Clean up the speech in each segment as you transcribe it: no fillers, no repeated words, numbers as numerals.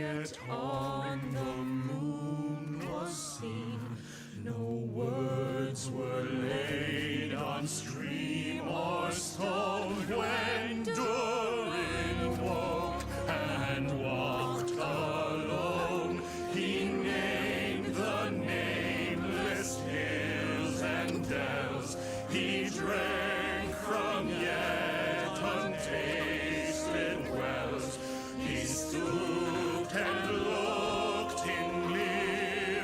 yet on the moon was seen. No words were laid on stream or stone when Durin woke and walked alone. He named the nameless hills and dells. He drank from yet untasted wells. He stooped and looked in near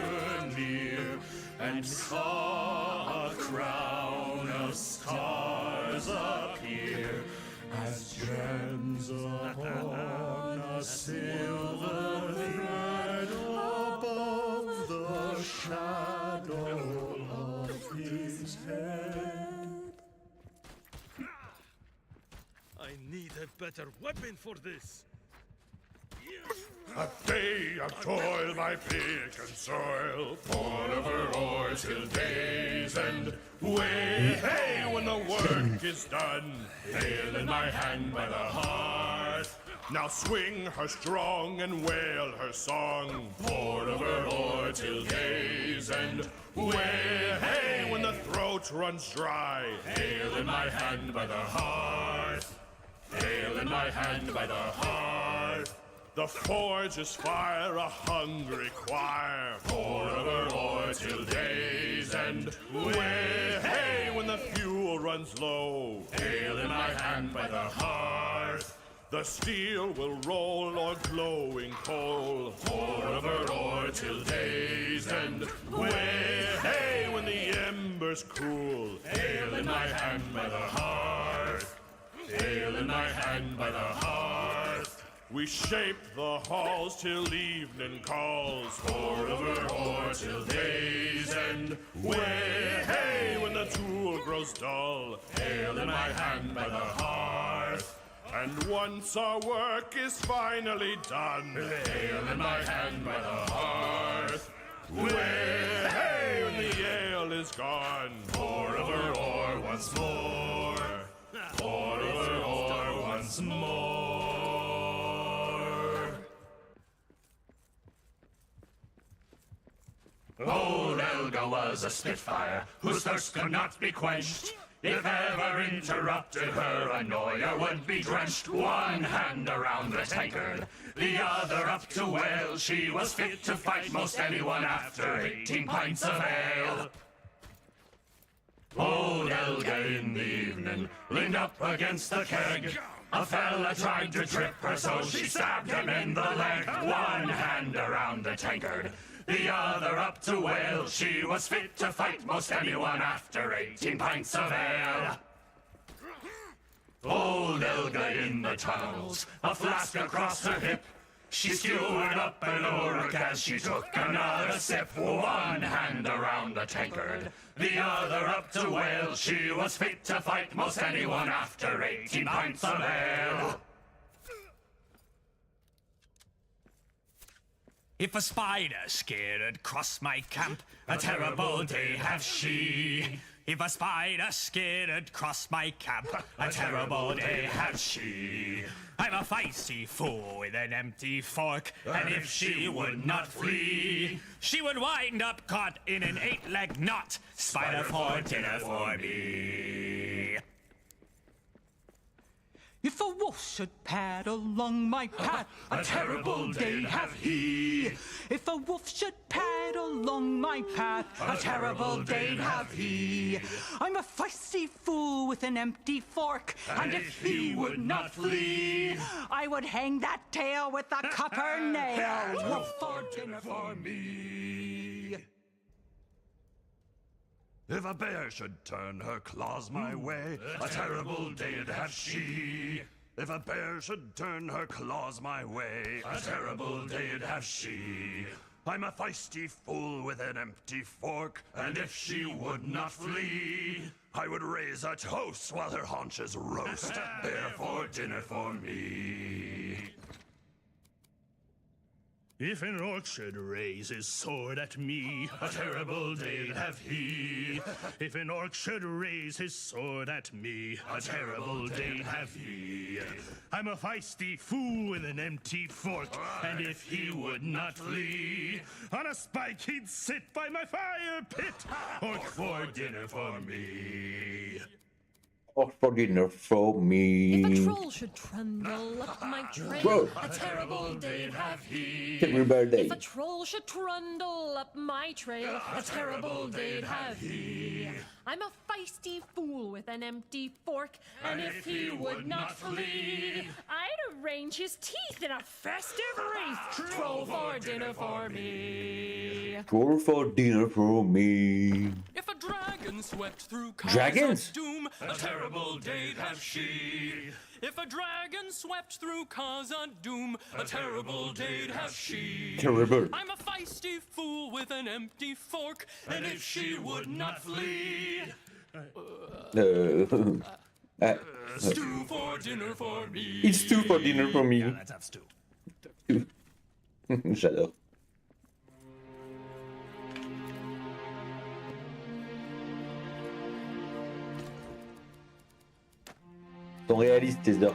and saw a crown of stars appear as gems upon a silver thread above the shadow of his head. I need a better weapon for this. A day of toil, my pick and soil, born over ore till day's end. Way, hey, when the work is done, hail in my hand by the hearth. Now swing her strong and wail her song, born over ore till day's end. Way, hey, when the throat runs dry, hail in my hand by the hearth. Hail in my hand by the hearth. The forge is fire, a hungry choir, pour over ore till day's end. Way, hey, when the fuel runs low, hail in my hand by the hearth. The steel will roll o'er glowing coal, pour over ore till day's end. Way, hey, when the embers cool, hail in my hand by the hearth. Hail in my hand by the hearth. We shape the halls till evening calls, pour over ore till day's end. Way, hey, when the tool grows dull, hail in my hand by the hearth. And once our work is finally done, hail in my hand by the hearth. Way, hey, when the ale is gone, pour over ore once more. Pour over ore once more. Old Elga was a spitfire, whose thirst could not be quenched. If ever interrupted, her annoyer would be drenched. One hand around the tankard, the other up to whale. She was fit to fight most anyone after 18 pints of ale. Old Elga in the evening leaned up against the keg. A fella tried to trip her, so she stabbed him in the leg. One hand around the tankard, the other up to whale. She was fit to fight most anyone after 18 pints of ale. Old Elga in the tunnels, a flask across her hip. She skewered up an oark as she took another sip. One hand around the tankard, the other up to whale. She was fit to fight most anyone after 18 pints of ale. If a spider skidded across my camp, a terrible day have she. If a spider skidded across my camp, a terrible day have she. I'm a feisty fool with an empty fork, and if she would not flee, she would wind up caught in an 8-leg knot. Spider for dinner for me. If a wolf should pad along my path, a terrible day have he. If a wolf should pad along my path, a terrible day have he. I'm a feisty fool with an empty fork, and if he would not flee, I would hang that tail with a copper nail. Wolf for dinner for me. If a bear should turn her claws my way, a terrible day'd have she. If a bear should turn her claws my way, a terrible day'd have she. I'm a feisty fool with an empty fork, and if she would not flee, I would raise a toast while her haunches roast. Bear for dinner for me. If an orc should raise his sword at me, a terrible day'd have he. If an orc should raise his sword at me, a terrible day'd have he. I'm a feisty fool with an empty fork, and if he would not flee, on a spike he'd sit by my fire pit, orc for dinner for me. Or for dinner for me. If a troll should trundle up my trail, Whoa. a terrible day'd have he. Terrible day. If a troll should trundle up my trail, a terrible day'd have he. I'm a feisty fool with an empty fork, and if he would not flee, I'd arrange his teeth in a festive wreath. Troll for dinner for me. Troll for dinner for me. If a dragon swept through Dragons? Khazar's doom, a terrible day'd have she. If a dragon swept through Khazar's doom, a terrible day'd have she. Terrible. I'm a feisty fool with an empty fork, and if she would not flee, stew for dinner for me. It's two for dinner for me. Let's have stew. J'adore. Sont réalistes tes orques.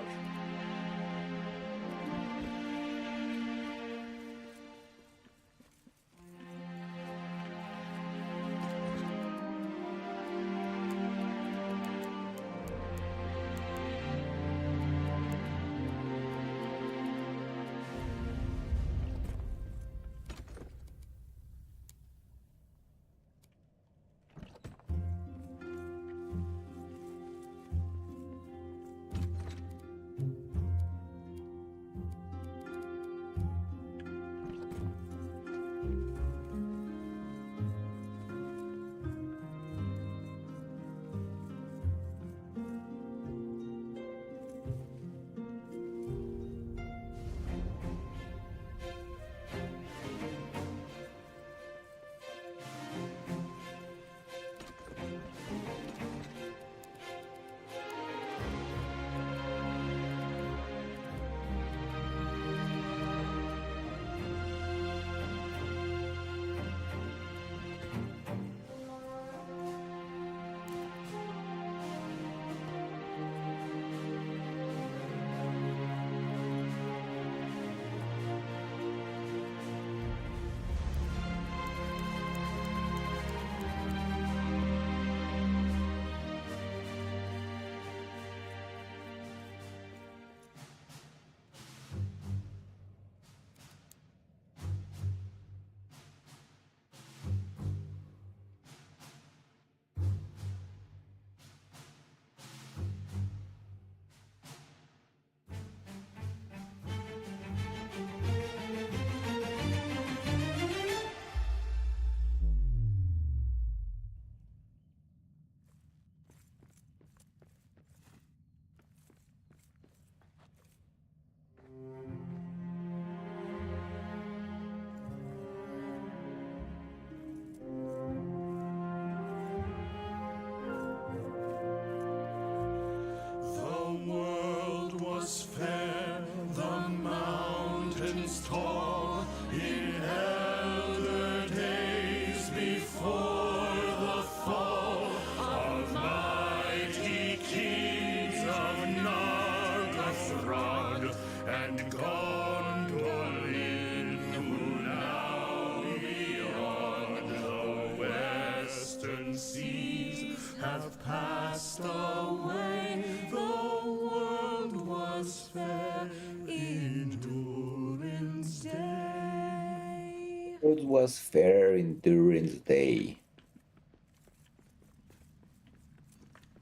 It was fair endurance day.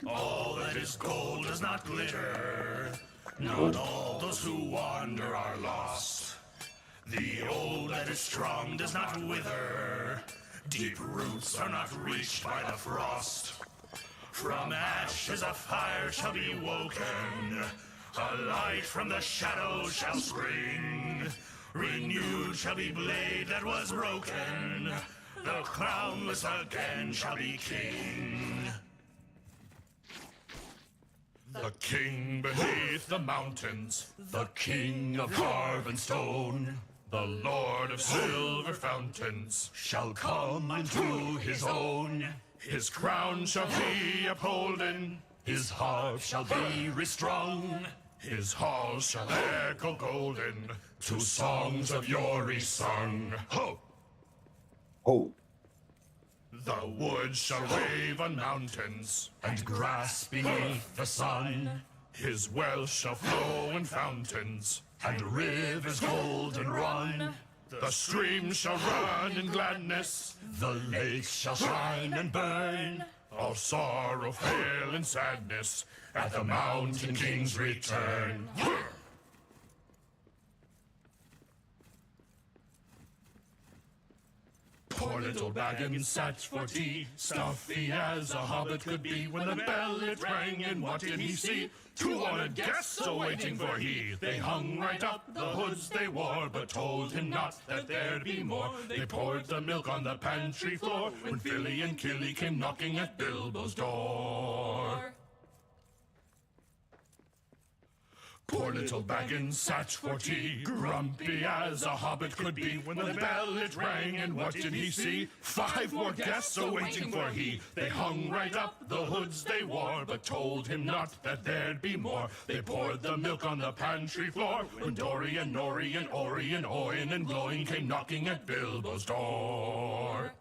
All that is gold does not glitter. Not all those who wander are lost. The old that is strong does not wither. Deep roots are not reached by the frost. From ashes a fire shall be woken. A light from the shadows shall spring. Renewed shall be blade that was broken. The crownless again shall be king. The king beneath the mountains, the king of carven stone. The Lord of silver fountains shall come unto his own. his crown shall be upholden, His harp shall be restrung. his halls shall echo golden, to songs of yore sung. Ho! Ho! The woods shall wave on mountains, And grass beneath the sun. his wealth shall flow in fountains, And rivers golden run. the streams shall run in gladness, The lakes shall shine and burn. all sorrow fail in sadness, at the mountain king's return. Poor little Baggins sat for tea, stuffy as a hobbit could be, when the bell it rang, and what did he see? 2 honored guests awaiting for he. They hung right up the hoods they wore, but told him not that there'd be more. They poured the milk on the pantry floor, when Philly and Killy came knocking at Bilbo's door. Poor little Baggins sat for tea, grumpy as a hobbit could be, when the bell it rang, and what did he see? 5 more guests awaiting for he. They hung right up the hoods they wore, but told him not that there'd be more. They poured the milk on the pantry floor, when Dory and Nori and Ori and Oin and Glowing came knocking at Bilbo's door.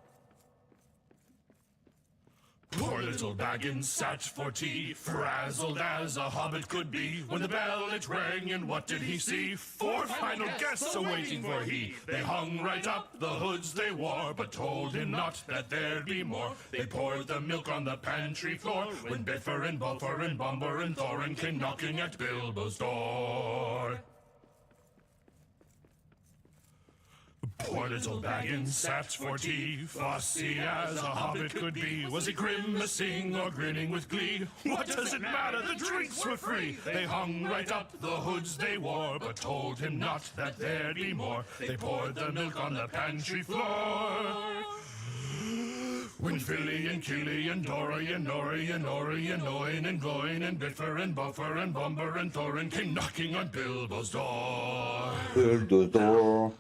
Poor little Baggins sat for tea, frazzled as a hobbit could be, when the bell it rang, and what did he see? 4 final guests awaiting for he. They hung right up the hoods they wore, but told him not that there'd be more. They poured the milk on the pantry floor, when Biffer and Buffer and Bumber and Thorin came knocking at Bilbo's door. Poor little Baggins sat for tea, fussy as a hobbit could be. Was he grimacing or grinning with glee? What does it matter? The drinks were free. They hung right up the hoods they wore, but told him not that there'd be more. They poured the milk on the pantry floor, when Philly and Killy and Dory and Nori and Ori and Oin and Gloin and Biffer and Buffer and Bumber and Thorin came knocking on Bilbo's door. Bilbo's door.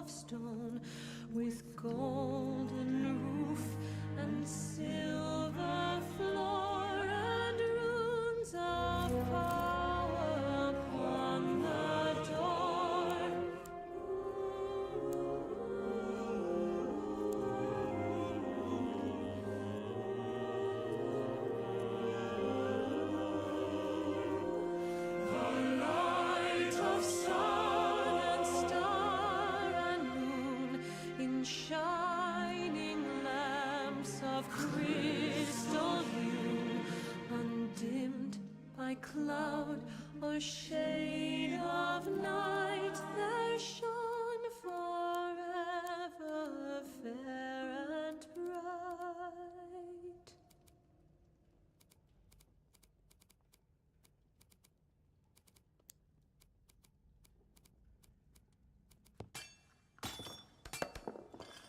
of stone, with golden roof and silver floor, and runes of power upon the door. The light of sun and star and moon in shining lamps of crystal hue, undimmed by cloud or shade of night, there shone forever fair and bright.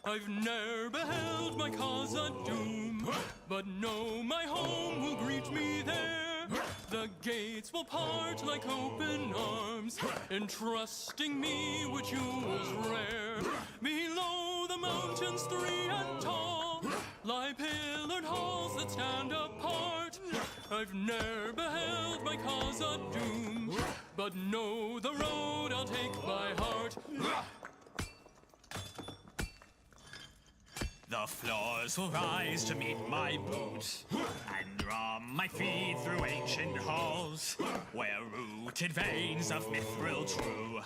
I've ne'er beheld my cause a doom, but know my home will greet me there. The gates will part like open arms, entrusting me with jewels rare. Below the mountains 3 and tall lie pillared halls that stand apart. I've ne'er beheld my cause a doom, but know the road I'll take by heart. The floors will rise to meet my boots, and drum my feet through ancient halls, where rooted veins of mithril true,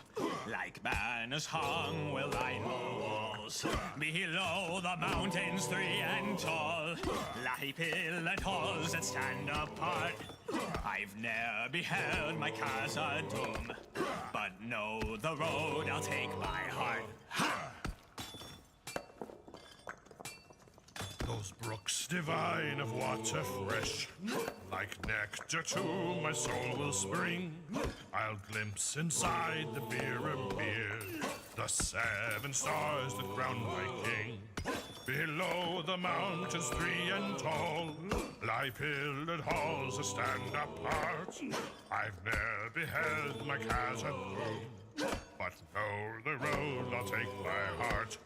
like banners hung, will line the walls. Below the mountains 3 and tall lie pillared halls that stand apart. I've ne'er beheld my casa doom, but know the road I'll take by heart. Those brooks divine of water fresh, like nectar to my soul will spring. I'll glimpse inside the beerer beer, the 7 stars that crown my king. Below the mountains 3 and tall lie pillared halls that stand apart. I've ne'er beheld my casa doom, but know the road I'll take by heart.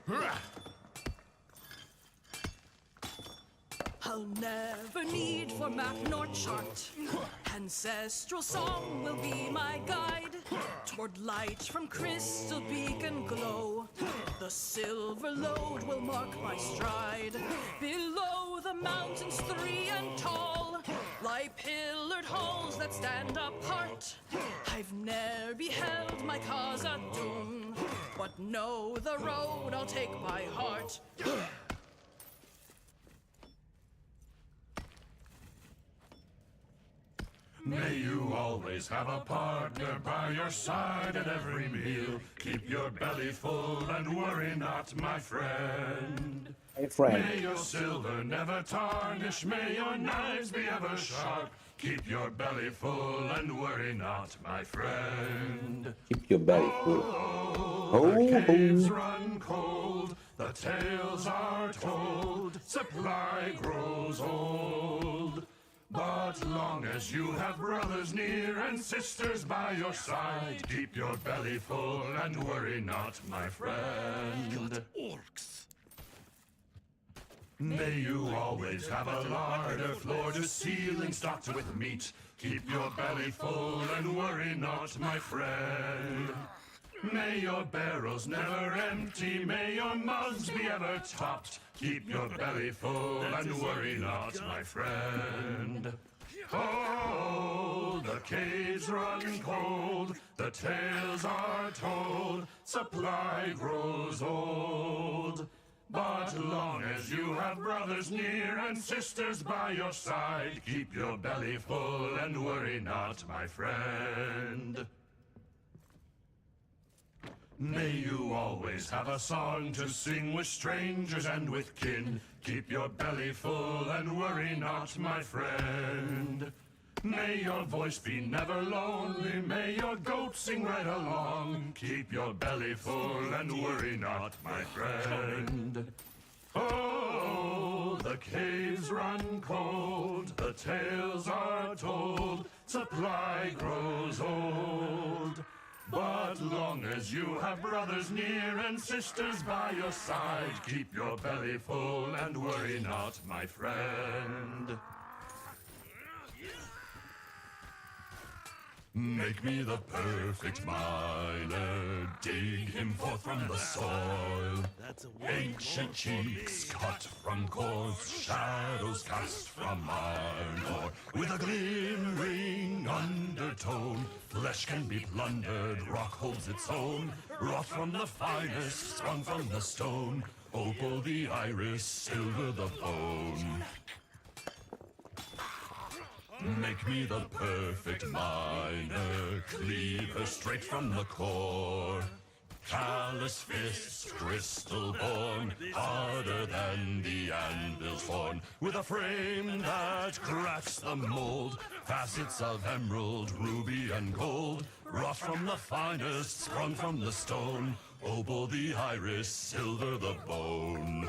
I'll never need for map nor chart. Ancestral song will be my guide toward light from crystal beacon glow. The silver load will mark my stride. Below the mountains 3 and tall lie pillared halls that stand apart. I've ne'er beheld my casa doom, but know the road I'll take by heart. May you always have a partner by your side at every meal. Keep your belly full and worry not, my friend. Hey, friend. May your silver never tarnish, may your knives be ever sharp. Keep your belly full and worry not, my friend. Keep your belly full. The caves run cold, the tales are told, supply grows old. But long as you have brothers near and sisters by your side, keep your belly full and worry not, my friend. Orcs. May you always have a larder, floor to ceiling stocked with meat. Keep your belly full and worry not, my friend. May your barrels never empty, may your mugs be ever topped. Keep your belly full and worry not, my friend. Oh, the caves run cold, the tales are told, supply grows old. But long as you have brothers near and sisters by your side, keep your belly full and worry not, my friend. May you always have a song to sing with strangers and with kin. Keep your belly full and worry not, my friend. May your voice be never lonely, may your goat sing right along. Keep your belly full and worry not, my friend. Oh, the caves run cold, the tales are told, supply grows old. But As long as you have brothers near and sisters by your side, keep your belly full and worry not, my friend. Make me the perfect miner, dig him forth from the soil. Ancient cheeks cut from cords, shadows cast from iron ore. With a glimmering undertone, flesh can be plundered, rock holds its own. Wrought from the finest, sprung from the stone, opal the iris, silver the bone. Make me the perfect miner, cleave her straight from the core. Callous fists, crystal born, harder than the anvil's horn. With a frame that cracks the mold, facets of emerald, ruby, and gold. Wrought from the finest, sprung from the stone, opal the iris, silver the bone.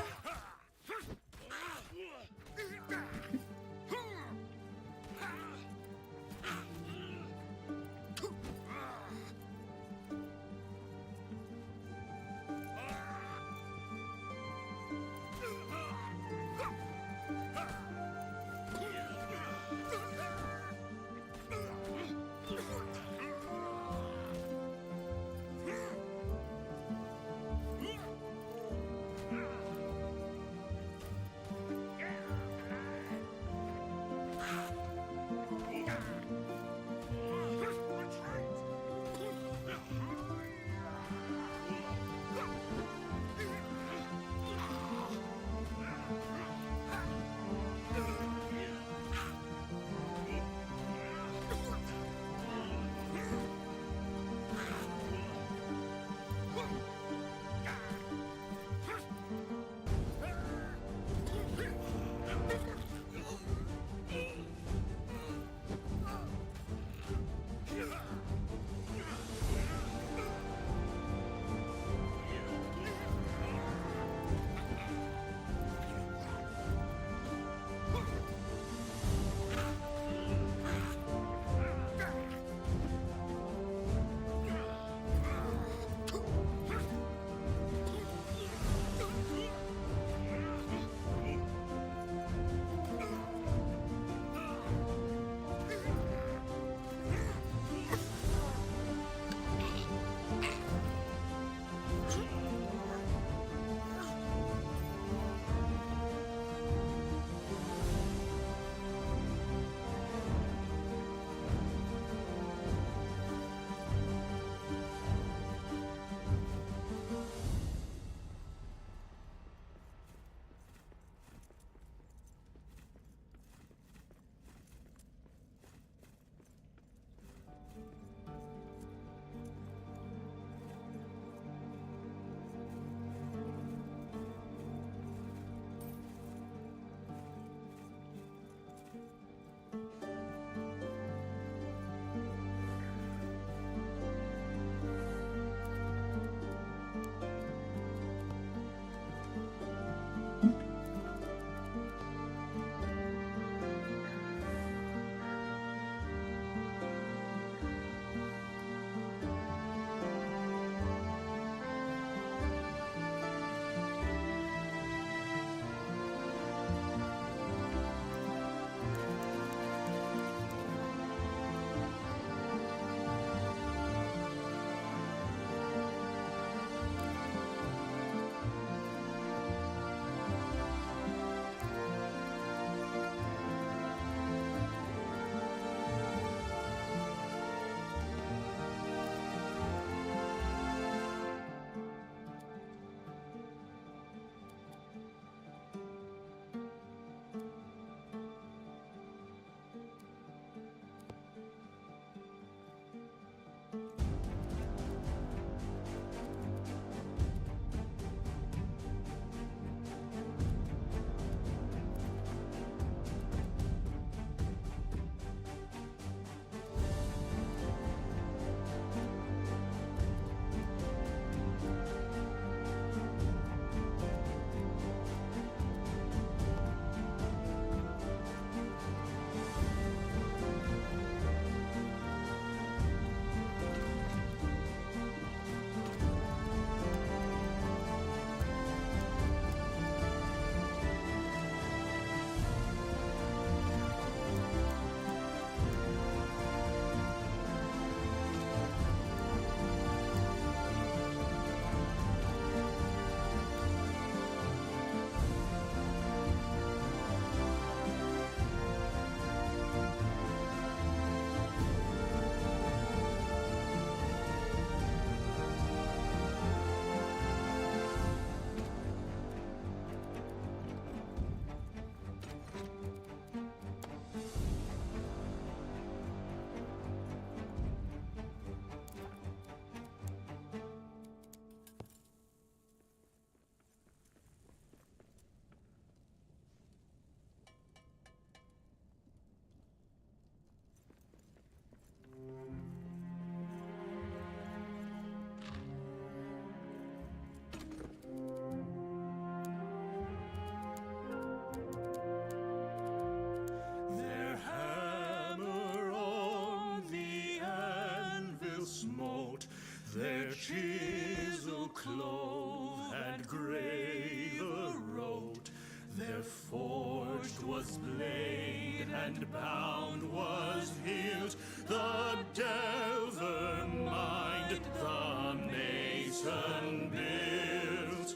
throat. Their chisel clove and graver wrote. Their forged was blade and bound was hilt. The delver mind the mason built.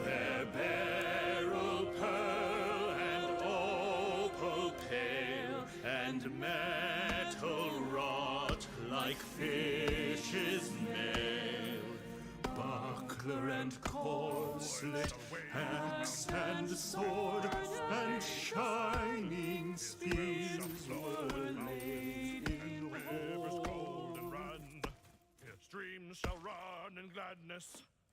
Their beryl pearl and opal pale and metal wrought like fish's nail. Buckler and corselet, axe and sword, and shining spears were laid in Rivers cold and hold. run, streams shall run in gladness,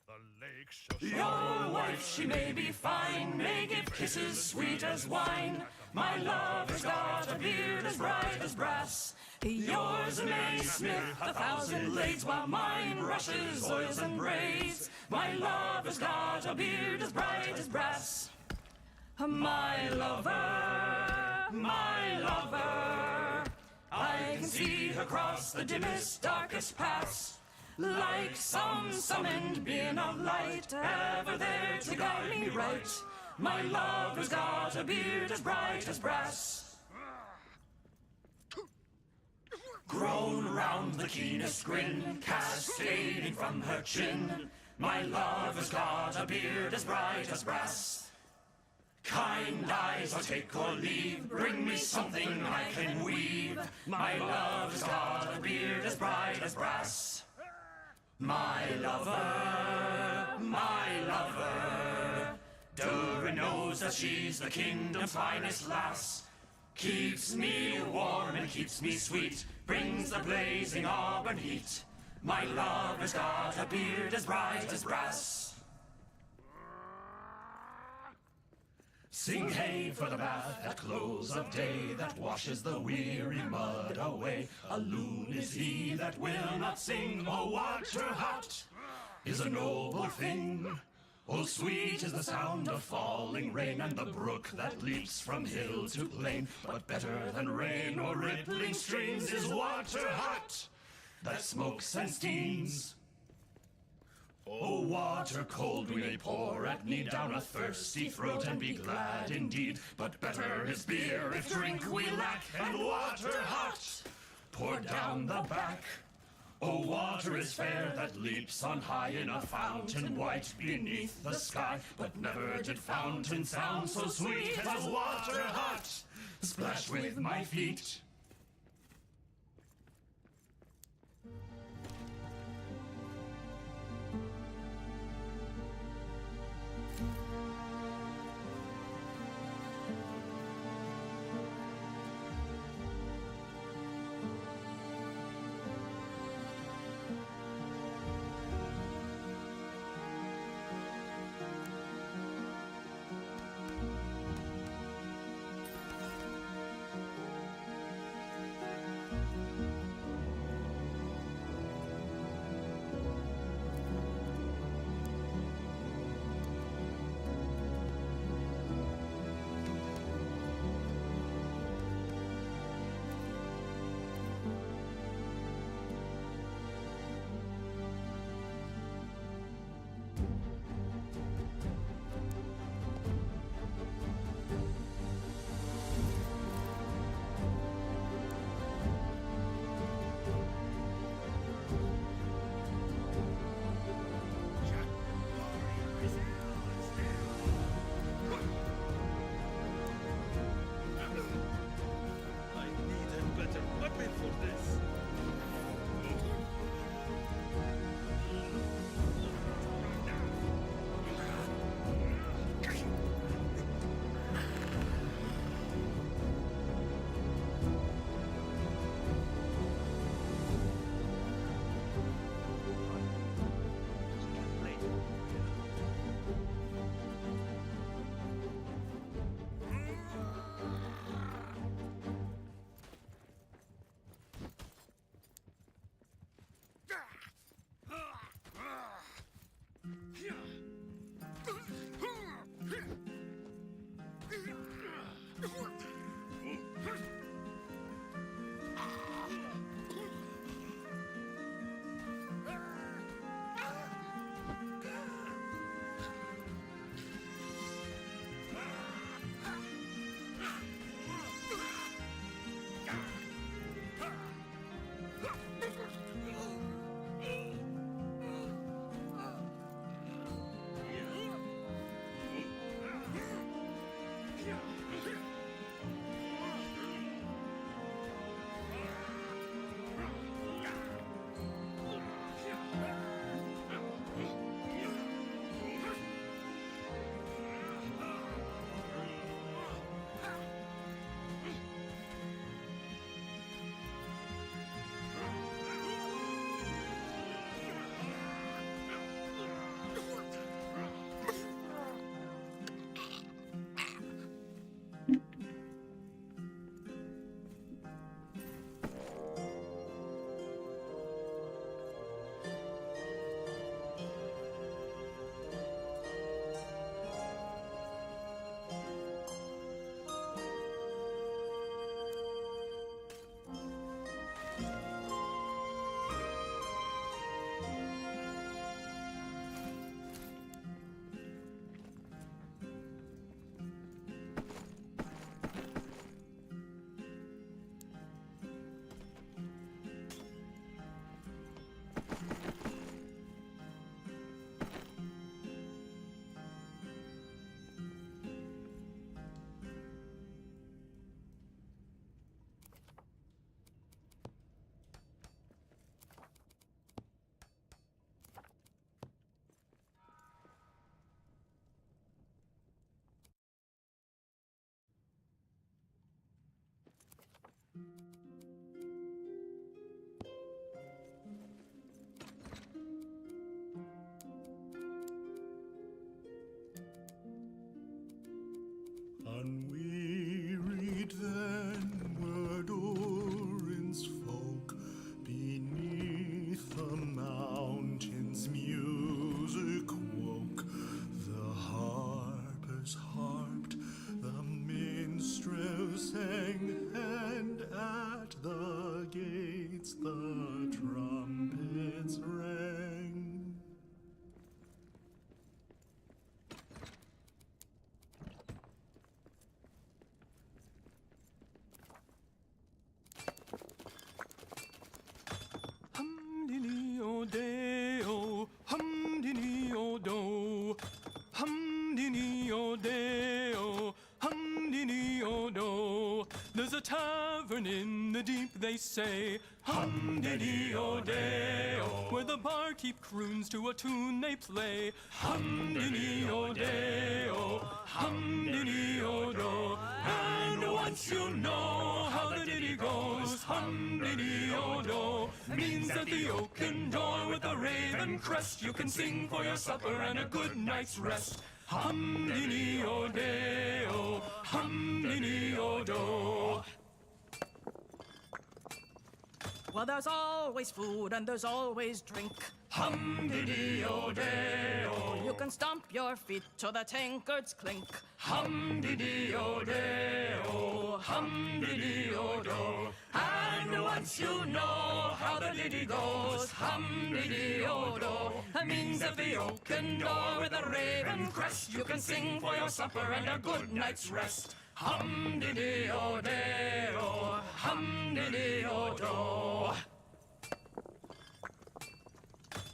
the lake shall Your wife, she may be fine, may give kisses sweet as wine. My love has got a beard as bright as brass. Yours may smith 1,000 blades, while mine rushes oils and braids. My love has got a beard as bright as brass. My lover, my lover, I can see her cross the dimmest, darkest paths, like some summoned being of light, ever there to guide me right. My love has got a beard as bright as brass. Grown round the keenest grin, cascading from her chin, my love has got a beard as bright as brass. Kind eyes, I'll take or leave, bring me something I can weave. My love has got a beard as bright as brass. My lover, Dura knows that she's the kingdom's finest lass. Keeps me warm and keeps me sweet, brings the blazing auburn heat. My love has got a beard as bright as brass. Sing hey for the bath at close of day that washes the weary mud away. A loon is he that will not sing. Oh, water hot is a noble thing. Oh, sweet is the sound of falling rain and the brook that leaps from hill to plain. But better than rain or rippling streams is water hot that smokes and steams. Oh, water cold we may pour at need down a thirsty throat and be glad indeed. But better is beer if drink we lack, and water hot poured down the back. Oh, water is fair that leaps on high in a fountain white beneath the sky. But never did fountain sound so sweet as water hot splashed with my feet. Unwearied then were Doran's folk beneath the mountains. Music woke, the harpers harped, the minstrels sang, and at the gates the trumpets rang. Hum-dee-dee-o-dee-o, hum-dee-dee-o-do, hum-dee-dee-o-dee-o, hum-dee-dee-o-do. There's a tavern in the deep, they say, hum-dee-dee-o-dee-o, where the barkeep croons to a tune they play, hum-dee-dee-o-dee-o, hum-dee-dee-o-do. And once you know how the ditty goes, hum-dee-dee-o-do, means that the oaken door with the raven crest you can sing for your supper and a good night's rest. Hum-dee-dee-o-dee-o, hum-dee-dee-o-do. Well, there's always food and there's always drink. Hum-dee-dee-o-dee-o, You can stomp your feet to the tankards clink. hum-dee-dee-o-dee-o, hum-dee-dee-o-do. And once you know how the ditty goes, hum-dee-dee-o-do, that means that the oaken door with a raven crest you can sing for your supper and a good night's rest. Hum-dee-dee-o-dee-o, hum-dee-dee-o-do.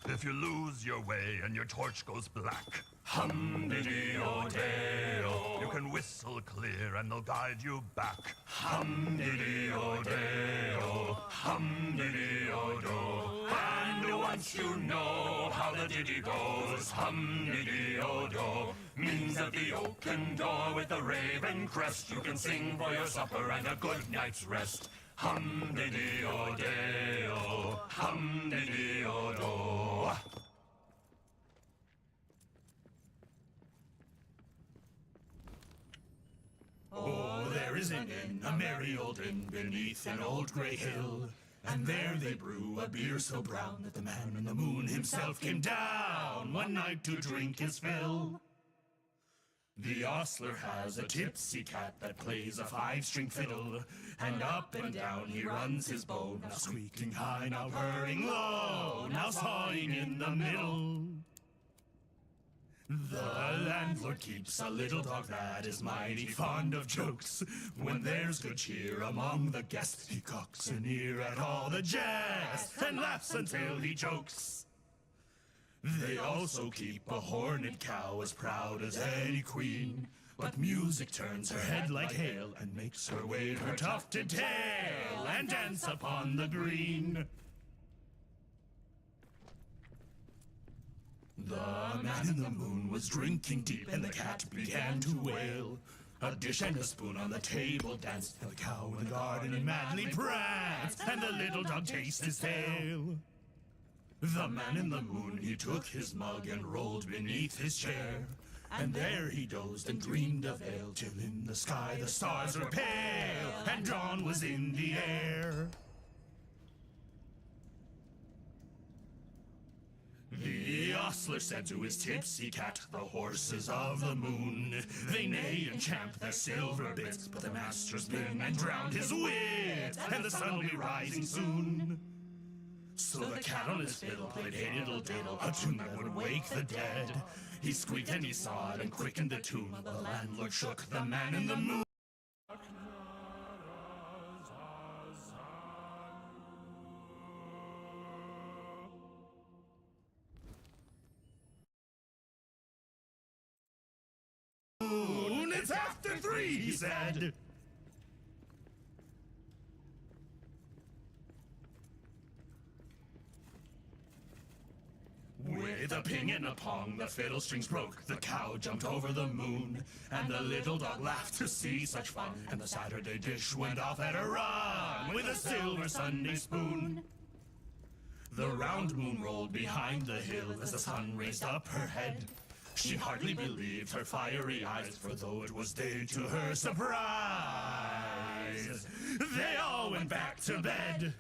If you lose your way and your torch goes black, Hum-dee-dee-o-dee-o, you can whistle clear and they'll guide you back. hum-dee-dee-o-dee-o, hum-dee-dee-o-do. And once you know how the ditty goes, hum-dee-dee-o-do, means that the oaken door with the raven crest you can sing for your supper and a good night's rest. Hum-dee-dee-o-dee-o, hum-dee-dee-o-do. Oh, there is an inn, a merry old inn, beneath an old grey hill. And there they brew a beer so brown that the man in the moon himself came down one night to drink his fill. The ostler has a tipsy cat that plays a 5-string fiddle, and up and down he runs his bow, now squeaking high, now purring low, now sawing in the middle. The landlord keeps a little dog that is mighty fond of jokes. When there's good cheer among the guests, he cocks an ear at all the jest and laughs until he chokes. They also keep a horned cow as proud as any queen, but music turns her head like hail and makes her wave her tufted tail and dance upon the green. The man in the moon was drinking deep, and the cat began to wail. A dish and a spoon on the table danced, and the cow in the garden madly pranced, and the little dog chased his tail. The man in the moon, he took his mug and rolled beneath his chair, and there he dozed and dreamed of ale, till in the sky the stars were pale, and dawn was in the air. The ostler said to his tipsy cat, the horses of the moon, they neigh and champ their silver bits, but the master's been and drowned his wit, and the sun will be rising soon. So the cat on his fiddle played hey diddle diddle, a tune that would wake the dead. He squeaked and he sawed and quickened the tune, the landlord shook the man in the moon. It's after 3, he said. With a ping and a pong, the fiddle strings broke, the cow jumped over the moon, and the little dog laughed to see such fun, and the Saturday dish went off at a run with a silver Sunday spoon. The round moon rolled behind the hill as the sun raised up her head. She hardly believed her fiery eyes, for though it was day, to her surprise, they all went back to bed.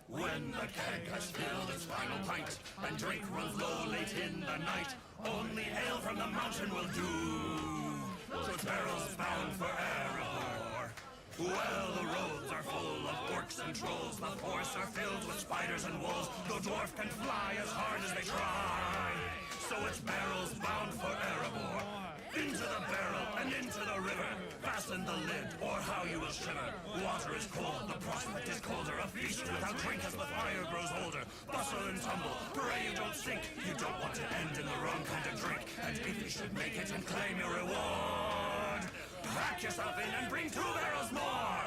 When the keg has filled its final pint, and drink runs low late in the night, only ale from the mountain will do, so its barrels bound for Erebor. Well, the roads are full of orcs and trolls, the forests are filled with spiders and wolves, no dwarf can fly as hard as they try, so its barrels bound for Erebor. Into the barrel and into the river, fasten the lid, or how you will shiver. Water is cold, the prospect is colder, a feast without drink as the fire grows older. Bustle and tumble, pray you don't sink, you don't want to end in the wrong kind of drink. And if you should make it and claim your reward, pack yourself in and bring 2 barrels more!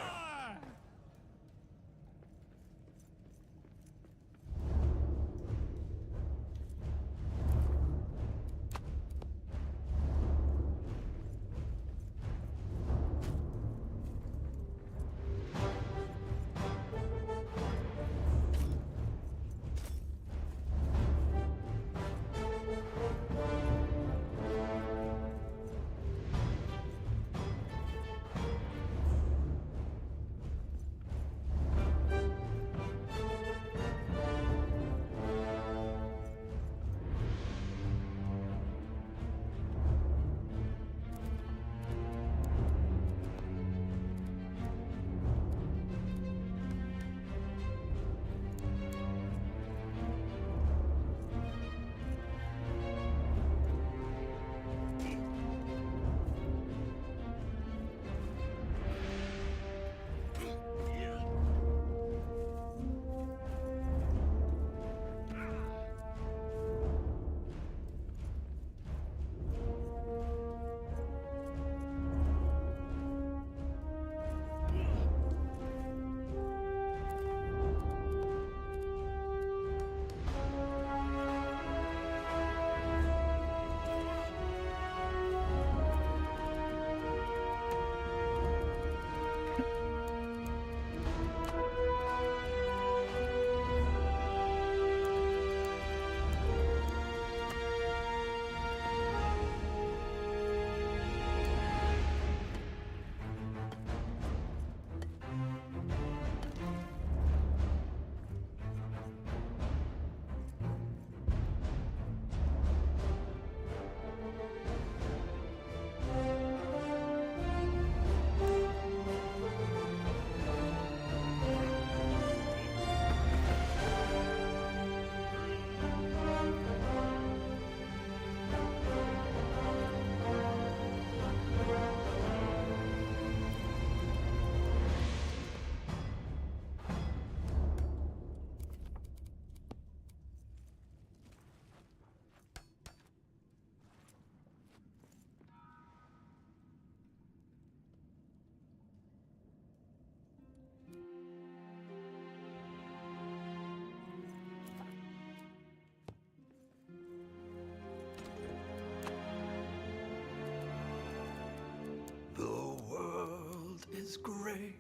is grey,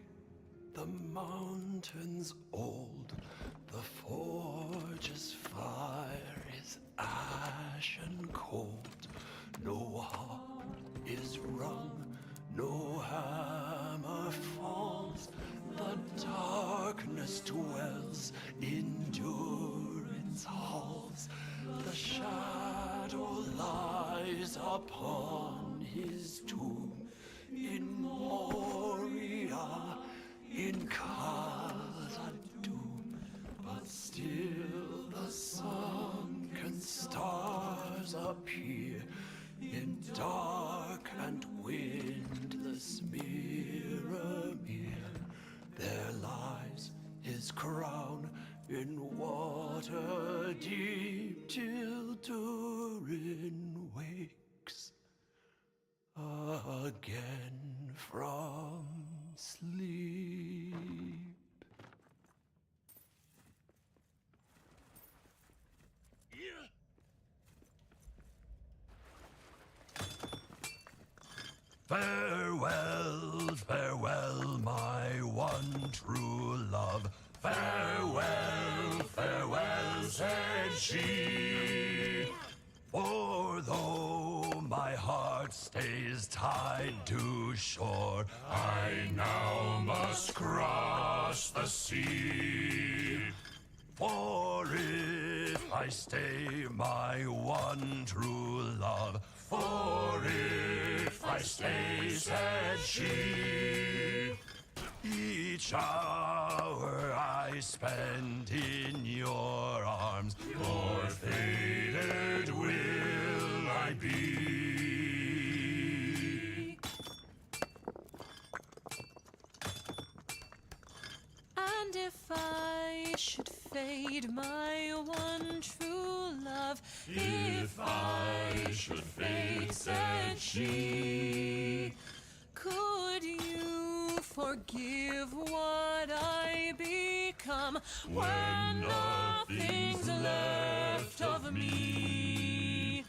the mountains old, the forge's fire is ashen cold. No harp is rung, no hammer falls, the darkness dwells in Durin's halls. The shadow lies upon his tomb, in Moria, in Khazad-dûm. But still the sunken stars appear, in dark and windless Mirror. There lies his crown in water deep, till Durin wakes again from sleep. Farewell, farewell, my one true love. Farewell, farewell, said she. heart stays tied to shore. I now must cross the sea. For if I stay my one true love, for if I stay, said she, each hour I spend in your arms, more faded will I be. And if I should fade, my one true love, if I should fade, said she, could you forgive what I become when nothing's left of me?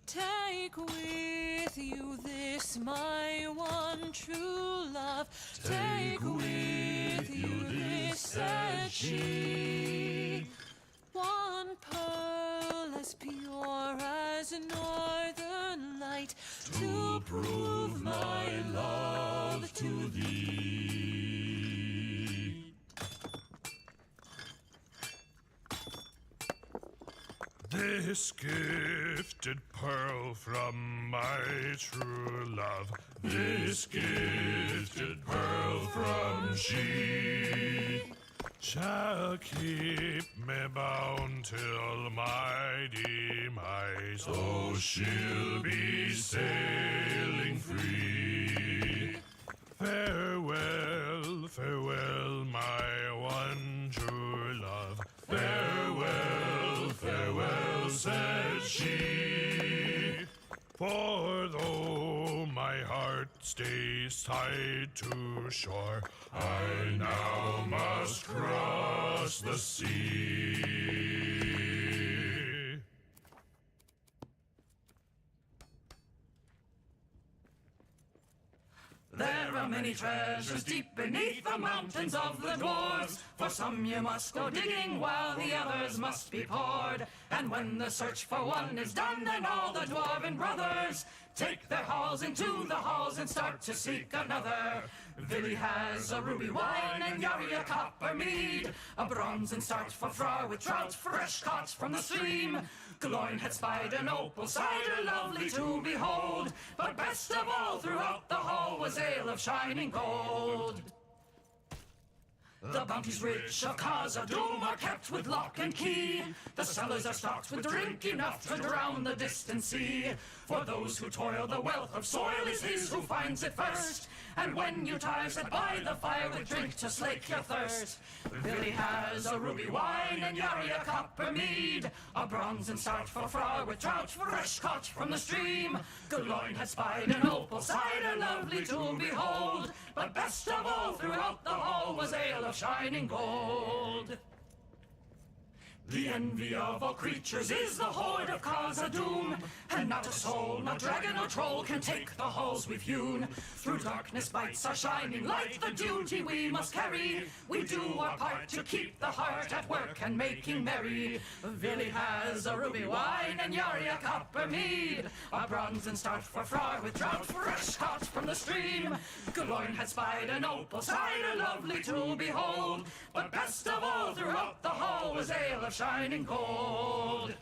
Take with you this, my one true love. Take with you this, said she. One pearl as pure as northern light, to prove my love to thee. This gifted pearl from my true love, This gifted pearl from she, shall keep me bound till my demise. so she'll be sailing free. Farewell, farewell, my one true love. Farewell, farewell, said she. For though my heart stays tied to shore, I now must cross the sea. There are many treasures deep beneath the mountains of the dwarves. For some you must go digging while the others must be poured. And when the search for one is done, then all the dwarven brothers take their halls into the halls and start to seek another. Villy has a ruby wine and Yari a copper mead, a bronze and starch for Fra with trout fresh caught from the stream. Gloin had spied an opal cider lovely to behold, but best of all throughout the hall was ale of shining gold. The bounties rich of Khazad-dûm are kept with lock and key. The cellars are stocked with drink enough to drown the distant sea. For those who toil, the wealth of soil is his who finds it first. And when you tire, sit by the fire with drink to slake your thirst. Villy has a ruby wine and Yari a copper mead, a bronze and starch for Fra with trout fresh caught from the stream. Gloin had spied an opal cider lovely to behold, but best of all throughout the hall was ale of shining gold. The envy of all creatures is the horde of Khazad-dûm, and not a soul, not dragon or troll can take the halls we've hewn. Through darkness bites our shining light, the duty we must carry. We do our part to keep the heart at work and making merry. Villy has a ruby wine and Yari a copper mead, a bronze and starch for Fra with trout fresh caught from the stream. Gloin had spied an opal cider lovely to behold, but best of all throughout the hall was ale of shining gold.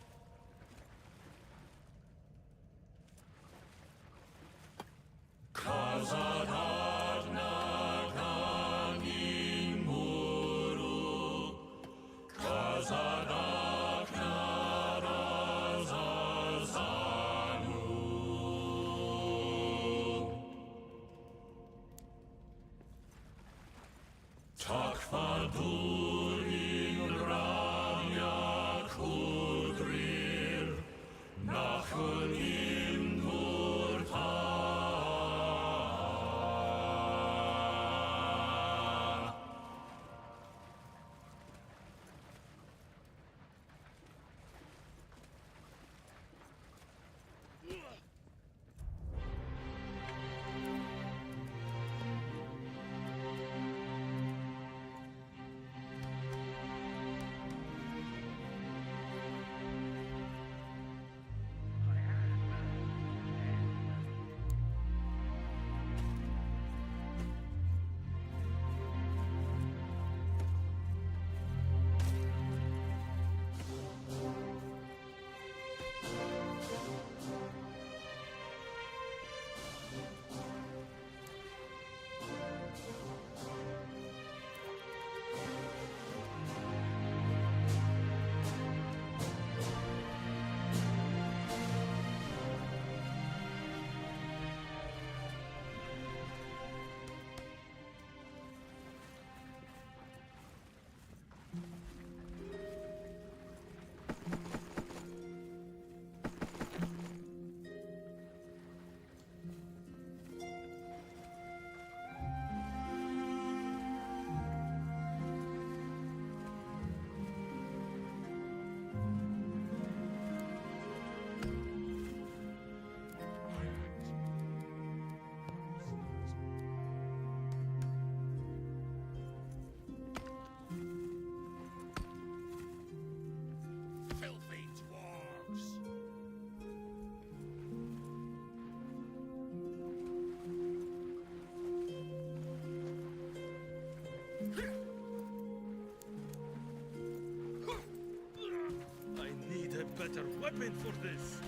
punishment for this.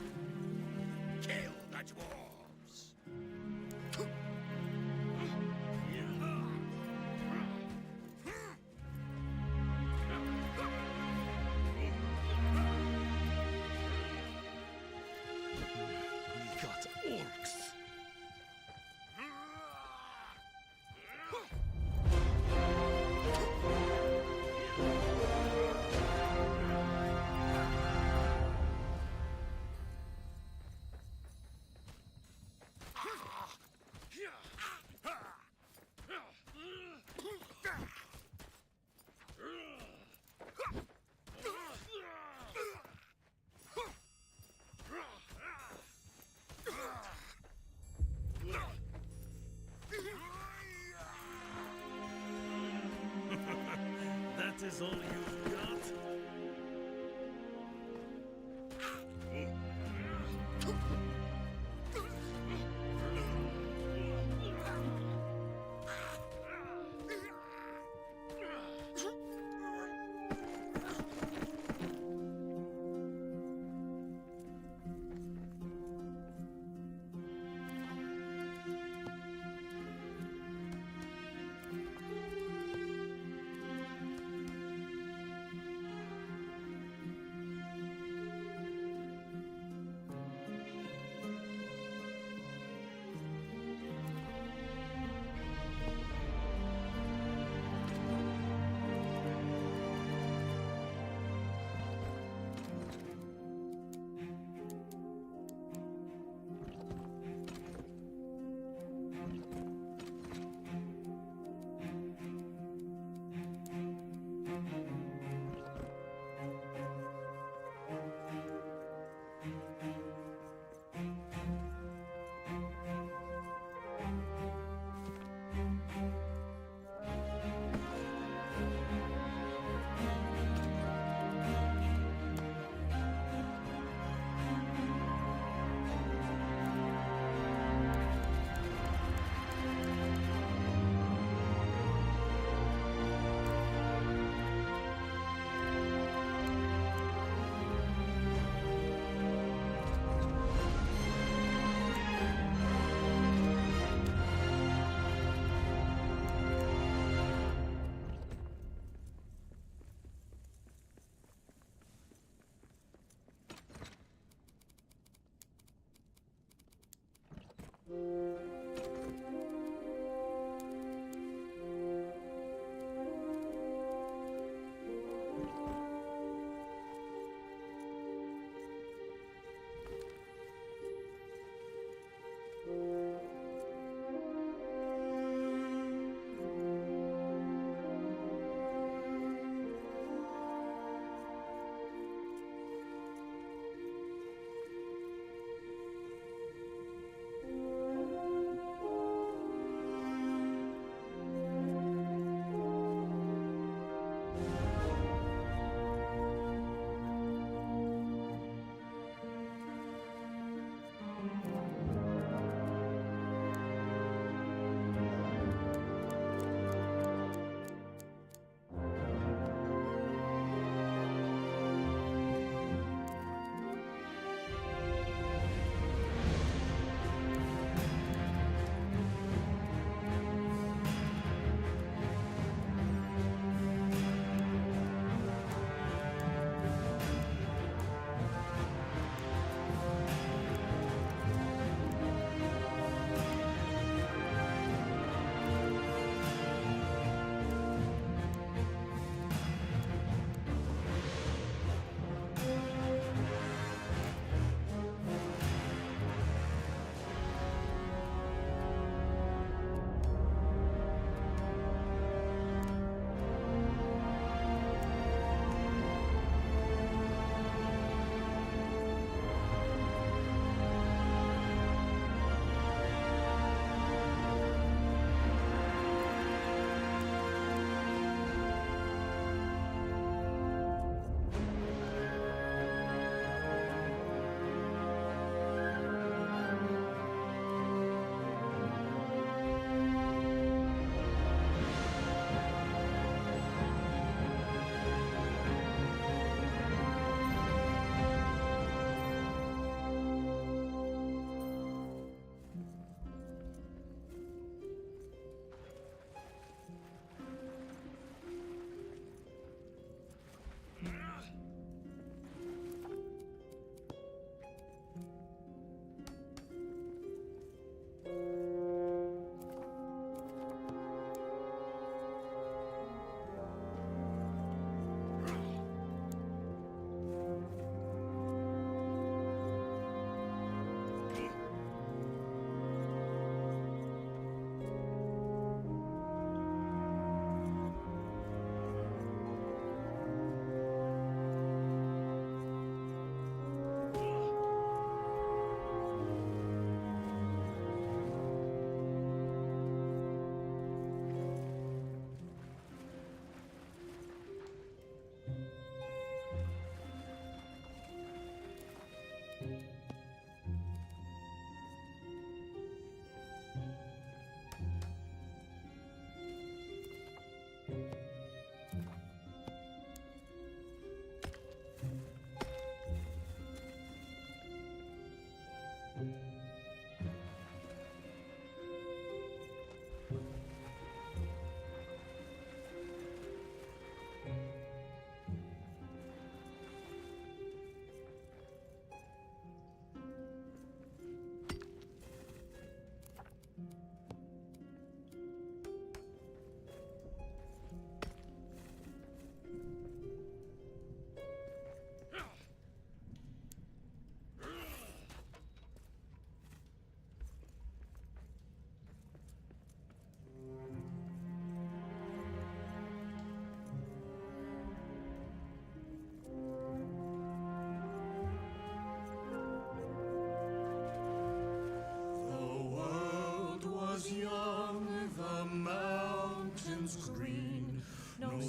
Kill the dwarves. We got orcs. That is all you've got?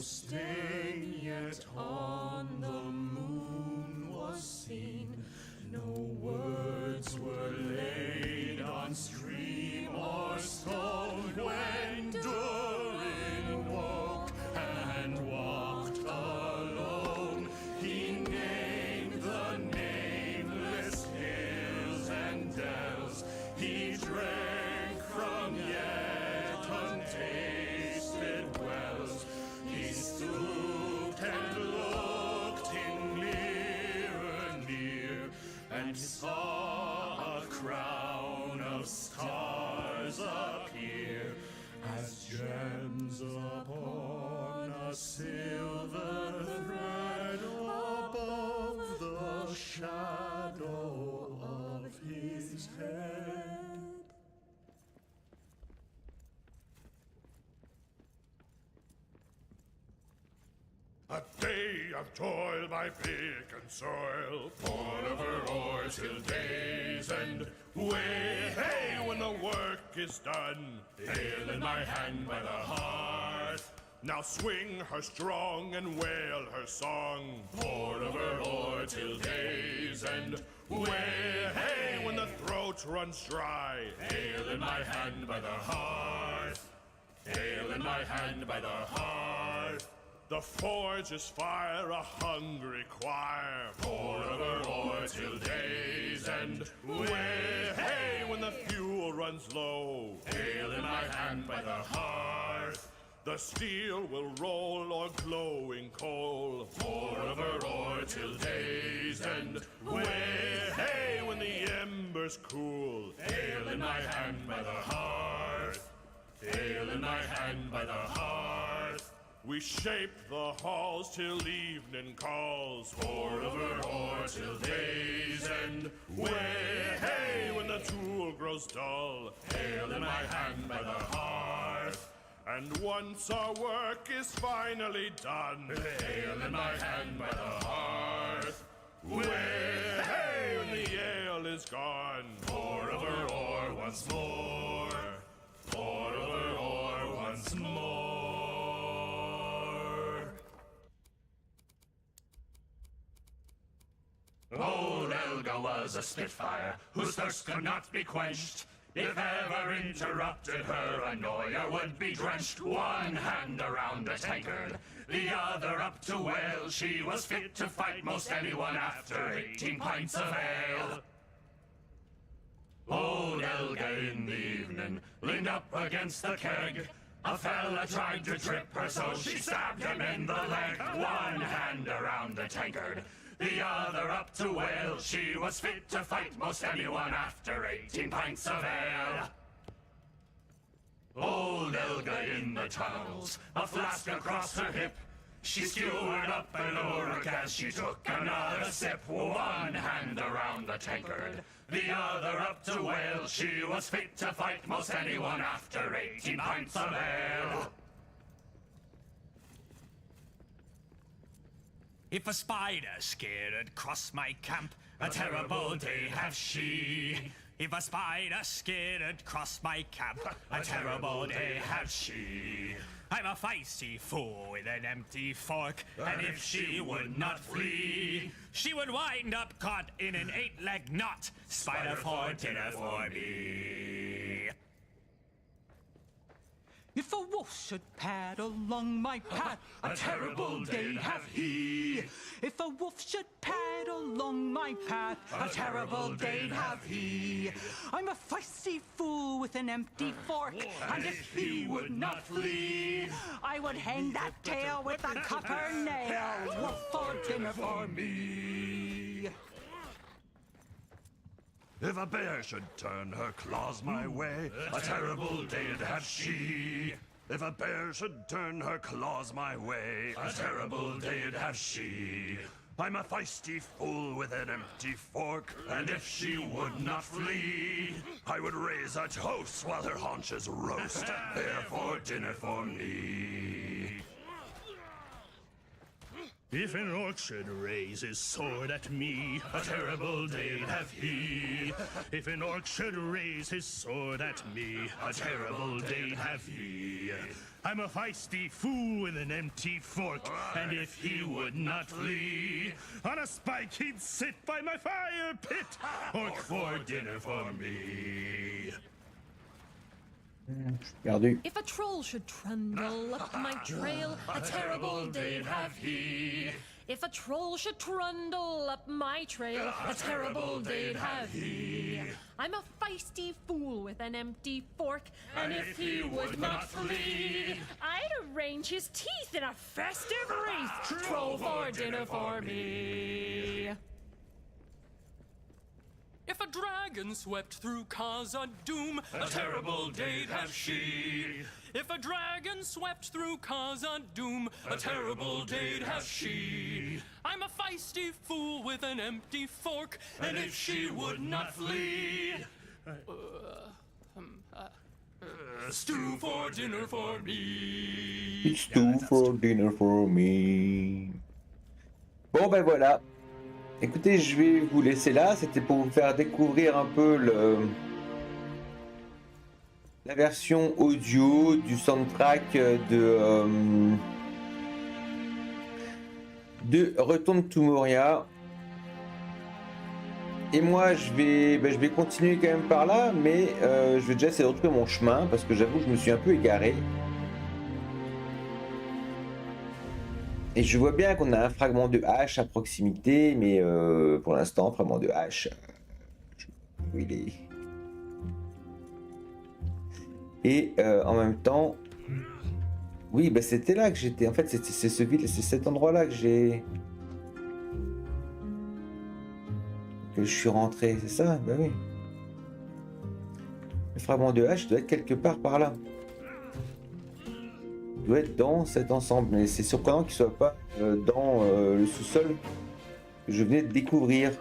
stain yet on the moon was seen. No words were laid on stream or stone when Durin woke and walked alone. He named the nameless hills and dells. He drank from yet untasted wells. He stooped and looked in near and saw a crown of stars appear as gems upon a silver thread above the shadow of his head. A day of toil by pick and soil, Born of her oars till day's end. way, hey, when the work is done. Ale in my hand by the hearth. Now swing her strong and wail her song. Born of her oar till day's end. Way, hey, when the throat runs dry. Ale in my hand by the hearth. Ale in my hand by the hearth. The forge is fire, a hungry choir. Born of her oar till day's end. Way, hey, when the fuel runs low. Ale in my hand by the hearth. The steel will roll o'er glowing coal. Born of her oar till day's end. Way, hey, when the embers cool. Ale in my hand by the hearth. Ale in my hand by the hearth. We shape the halls till evening calls. Born of her oar till day's end. Way, hey, when the tool grows dull. Ale in my hand by the hearth. And once our work is finally done. Ale in my hand by the hearth. Way, hey, when the ale is gone. Pour of her oar once more. Pour of her oar once more. Old Elga was a spitfire, whose thirst could not be quenched. If ever interrupted, her annoyer would be drenched. One hand around a tankard, the other up to whale. She was fit to fight most anyone after 18 pints of ale. Old Elga in the evening leaned up against the keg. A fella tried to trip her, so she stabbed him in the leg. One hand around the tankard, the other up to whale. She was fit to fight most anyone after 18 pints of ale. Old Elga in the tunnels, a flask across her hip. She skewered up an oark as she took another sip. One hand around the tankard, the other up to whale. She was fit to fight most anyone after 18 pints of ale. If a spider scared cross my camp, a terrible day have she. If a spider scared cross my camp, a terrible day have she. I'm a feisty fool with an empty fork, and if she would not flee, she would wind up caught in an 8-leg knot. Spider for dinner for me. If a wolf should pad along my path, a terrible day have he. If a wolf should pad along my path, a terrible day have he. I'm a feisty fool with an empty fork, and if he would not flee, I would hang that tail with a copper nail. Wolf for dinner for me. If a bear should turn her claws my way, a terrible day'd have she. If a bear should turn her claws my way, a terrible day'd have she. I'm a feisty fool with an empty fork, and if she would not flee, I would raise a toast while her haunches roast. There for dinner for me. If an orc should raise his sword at me, a terrible day'd have he. If an orc should raise his sword at me, a terrible day'd have he. I'm a feisty fool with an empty fork, and if he would not flee, on a spike he'd sit by my fire pit, orc for dinner for me. Perdu. If a troll should trundle up my trail, a terrible day'd have he. If a troll should trundle up my trail, a terrible day'd have he. I'm a feisty fool with an empty fork, and if he would not flee, I'd arrange his teeth in a festive wreath. Troll for dinner for me. If a dragon swept through Khazad-dûm, a terrible day'd have she. If a dragon swept through Khazad-dûm, a terrible day'd have she. I'm a feisty fool with an empty fork, and if she would not flee, stew for dinner for me. It's two for dinner for me. Bon ben voilà. Écoutez, je vais vous laisser là. C'était pour vous faire découvrir un peu la version audio du soundtrack de Return to Moria. Et moi, je vais continuer quand même par là, mais je vais déjà essayer de retrouver mon chemin parce que j'avoue que je me suis un peu égaré. Et je vois bien qu'on a un fragment de hache à proximité, mais pour l'instant, fragment de hache, je sais pas où il est. Et en même temps, oui, bah c'était là que j'étais. En fait, c'est cet endroit-là que je suis rentré, c'est ça? Bah oui. Le fragment de hache doit être quelque part par là. Doit être dans cet ensemble, mais c'est surprenant qu'il soit pas dans le sous-sol que je venais de découvrir.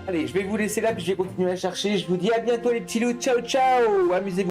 Allez, je vais vous laisser là, puis je vais continuer à chercher. Je vous dis à bientôt les petits loups. Ciao, ciao. Amusez-vous.